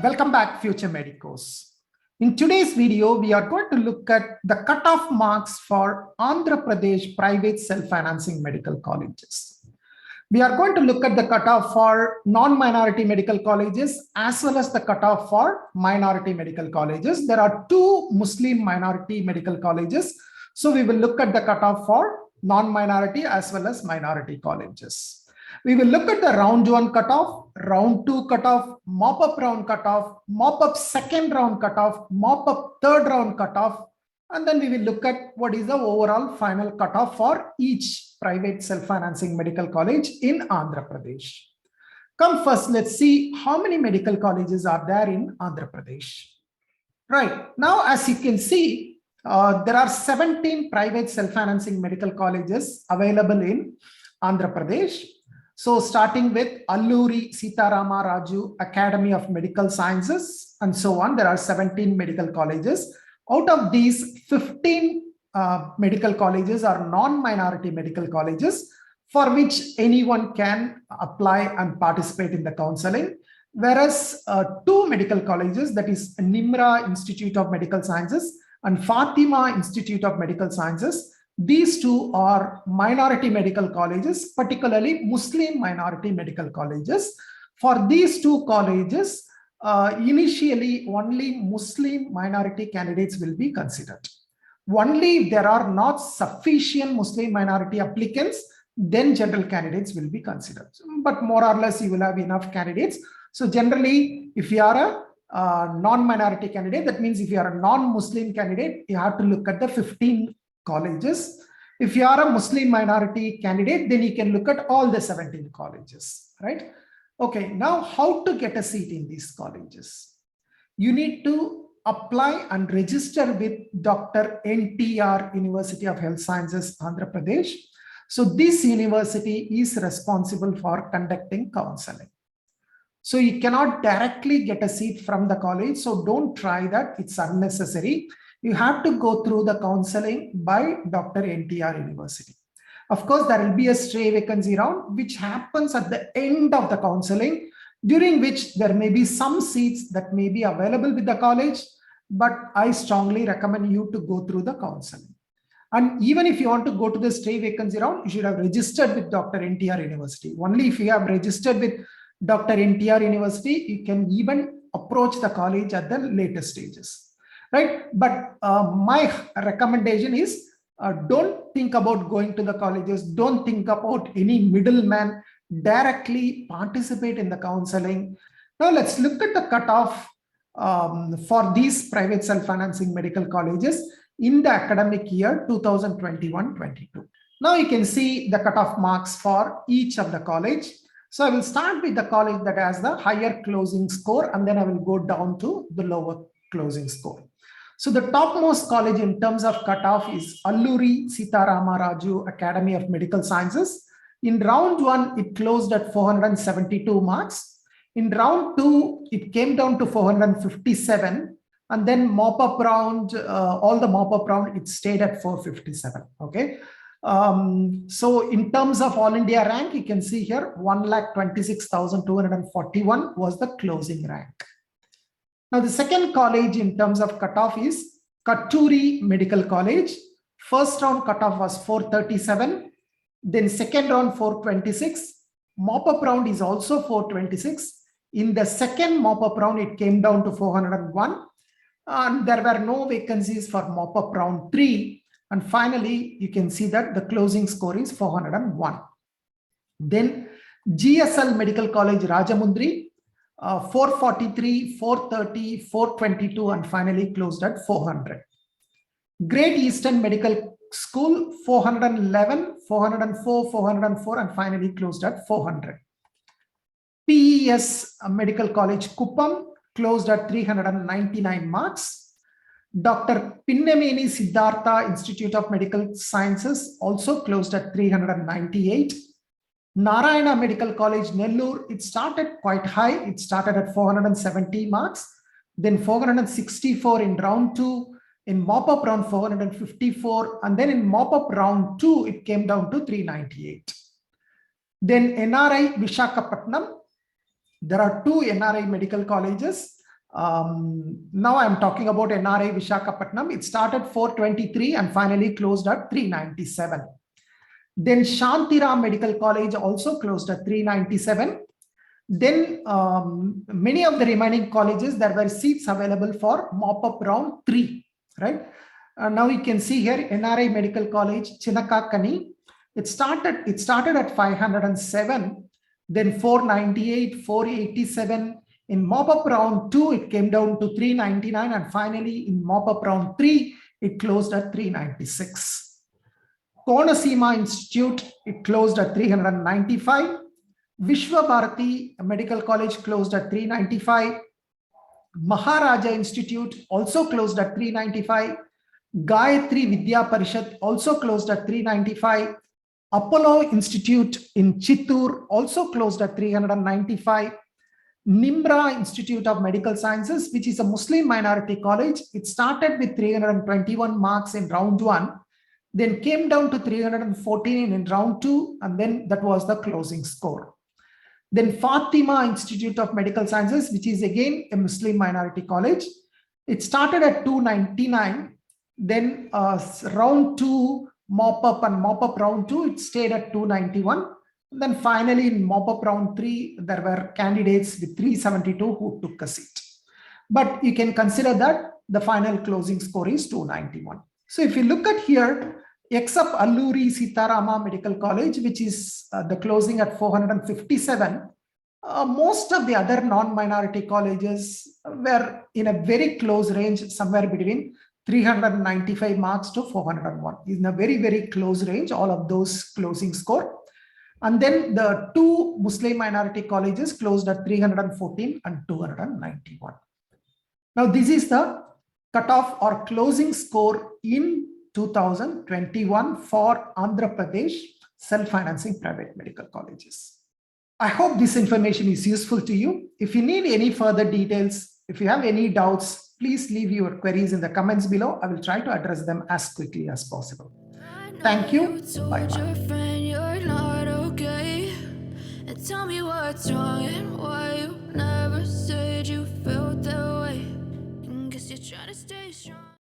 Welcome back, future medicos. In today's video, we are going to look at the cutoff marks for Andhra Pradesh private self-financing medical colleges. We are going to look at the cutoff for non-minority medical colleges as well as the cutoff for minority medical colleges. There are two Muslim minority medical colleges. So we will look at the cutoff for non-minority as well as minority colleges. We will look at the round 1 cutoff, round 2 cutoff, mop-up round cutoff, mop-up second round cutoff, mop-up third round cutoff, and then we will look at what is the overall final cutoff for each private self-financing medical college in Andhra Pradesh. Come first, let's see how many medical colleges are there in Andhra Pradesh. Right, now as you can see, there are 17 private self-financing medical colleges available in Andhra Pradesh. So starting with Alluri Sitarama Raju Academy of Medical Sciences and so on, there are 17 medical colleges. Out of these, 15 medical colleges are non-minority medical colleges for which anyone can apply and participate in the counseling. Whereas 2 medical colleges, that is Nimra Institute of Medical Sciences and Fatima Institute of Medical Sciences, these two are minority medical colleges, particularly Muslim minority medical colleges. For these two colleges, initially only Muslim minority candidates will be considered. Only if there are not sufficient Muslim minority applicants, then general candidates will be considered. But more or less, you will have enough candidates. So generally, if you are a non-minority candidate, that means if you are a non-Muslim candidate, you have to look at the 15 colleges. If you are a Muslim minority candidate, then you can look at all the 17 colleges, right? Okay, now how to get a seat in these colleges? You need to apply and register with Dr. NTR University of Health Sciences, Andhra Pradesh. So this university is responsible for conducting counseling. So you cannot directly get a seat from the college. So don't try that. It's unnecessary. You have to go through the counseling by Dr. NTR University. Of course, there will be a stray vacancy round, which happens at the end of the counseling, during which there may be some seats that may be available with the college, but I strongly recommend you to go through the counseling. And even if you want to go to the stray vacancy round, you should have registered with Dr. NTR University. Only if you have registered with Dr. NTR University, you can even approach the college at the later stages. Right, but my recommendation is don't think about going to the colleges, don't think about any middleman, directly participate in the counseling. Now let's look at the cutoff for these private self-financing medical colleges in the academic year 2021-22. Now you can see the cutoff marks for each of the college. So I will start with the college that has the higher closing score, and then I will go down to the lower closing score. So the topmost college in terms of cutoff is Alluri Sitarama Raju Academy of Medical Sciences. In round 1, it closed at 472 marks. In round 2, it came down to 457. And then mop-up round, all the mop-up round, it stayed at 457. Okay. So in terms of all India rank, you can see here 1,26,241 was the closing rank. Now, the second college in terms of cutoff is Katuri Medical College. First round cutoff was 437. Then second round 426. Mop-up round is also 426. In the second mop-up round, it came down to 401. And there were no vacancies for mop-up round 3. And finally, you can see that the closing score is 401. Then GSL Medical College Rajamundry, 443, 430, 422, and finally closed at 400. Great Eastern Medical School, 411, 404, 404, and finally closed at 400. PES Medical College Kuppam closed at 399 marks. Dr. Pinnameni Siddhartha Institute of Medical Sciences also closed at 398. Narayana Medical College, Nellore, it started quite high. It started at 470 marks, then 464 in round 2, in mop-up round 454, and then in mop-up round 2, it came down to 398. Then NRI Vishakhapatnam, there are 2 NRI medical colleges. Now I'm talking about NRI Vishakhapatnam. It started 423 and finally closed at 397. Then Shantiram Medical College also closed at 397. Then many of the remaining colleges, there were seats available for mop-up round 3, right? Now you can see here NRI Medical College, Chinakakani. It started at 507, then 498, 487. In mop-up round 2, it came down to 399, and finally in mop-up round 3, it closed at 396. Konasima Institute, it closed at 395. Vishwa Bharati Medical College closed at 395. Maharaja Institute also closed at 395. Gayatri Vidya Parishad also closed at 395. Apollo Institute in Chittoor also closed at 395. Nimbra Institute of Medical Sciences, which is a Muslim minority college, it started with 321 marks in round 1, then came down to 314 in round 2, and then that was the closing score. Then Fatima Institute of Medical Sciences, which is again a Muslim minority college, it started at 299. Then round 2, mop-up and mop-up round 2, it stayed at 291. And then finally in mop-up round 3, there were candidates with 372 who took a seat. But you can consider that the final closing score is 291. So if you look at here, except Alluri Sitarama Medical College, which is the closing at 457, most of the other non-minority colleges were in a very close range, somewhere between 395 marks to 401. In a very, very close range, all of those closing score. And then the 2 Muslim minority colleges closed at 314 and 291. Now, this is the cutoff or closing score in 2021 for Andhra Pradesh self-financing private medical colleges. I hope this information is useful to you. If you need any further details, if you have any doubts, please leave your queries in the comments below. I will try to address them as quickly as possible. Thank you. Bye-bye. Tell me what's wrong and why you never said you felt that way. And guess you're trying to stay strong.